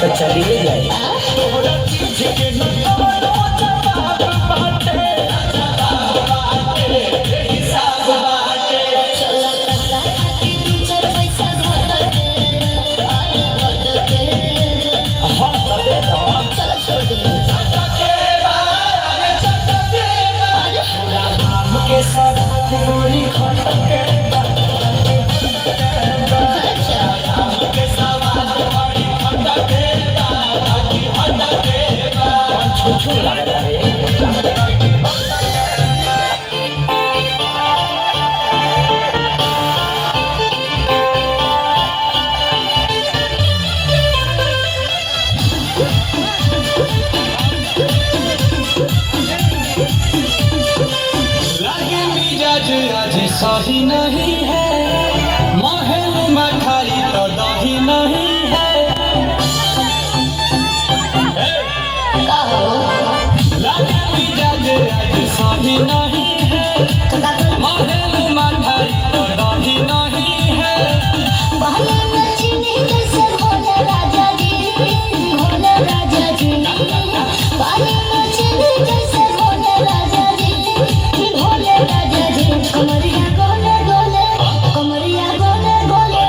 तो चलिए जाए। सही नहीं है महल मखाई तो दही नहीं है सही नहीं है महल मखाई तो दही नहीं है राजा जी राजा जी कमरिया गोले गोले कमरिया गोले गोले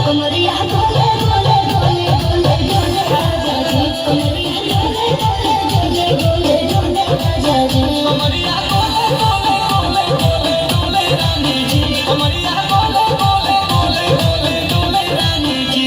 कमरिया गोले गोले गोले गोले गोले राजा जी कमरिया गोले गोले गोले गोले राजा जी कमरिया गोले गोले गोले गोले गोले रानी जी कमरिया गोले गोले गोले गोले गोले रानी जी